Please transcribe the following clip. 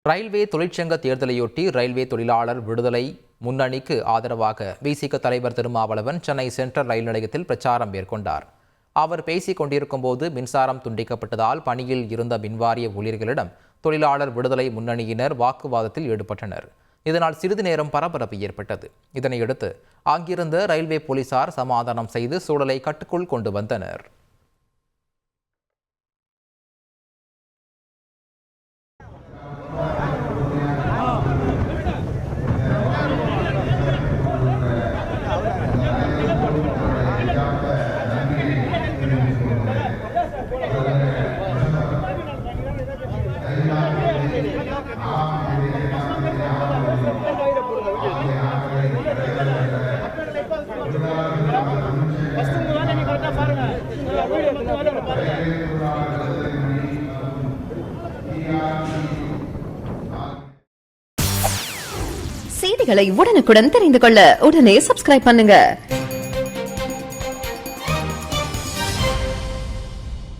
Railway தொழிற்சங்க தேர்தலையொட்டி railway தொழிலாளர் விடுதலை முன்னணிக்கு ஆதரவாக விசிக தலைவர் திருமாவளவன் சென்னை சென்ட்ரல் ரயில் நிலையத்தில் பிரச்சாரம் மேற்கொண்டார். அவர் பேசிக் கொண்டிருக்கும் போது மின்சாரம் துண்டிக்கப்பட்டதால் பணியில் இருந்த மின்வாரிய ஊழியர்களிடம் தொழிலாளர் விடுதலை முன்னணியினர் வாக்குவாதத்தில் ஈடுபட்டனர். இதனால் சிறிது நேரம் பரபரப்பு ஏற்பட்டது. இதனையடுத்து அங்கிருந்த ரயில்வே போலீசார் சமாதானம் செய்து சூழலை கட்டுக்குள் கொண்டு வந்தனர். செய்திகளை உடனுக்குடன் தெரிந்து கொள்ள உடனே சப்ஸ்கிரைப் பண்ணுங்க.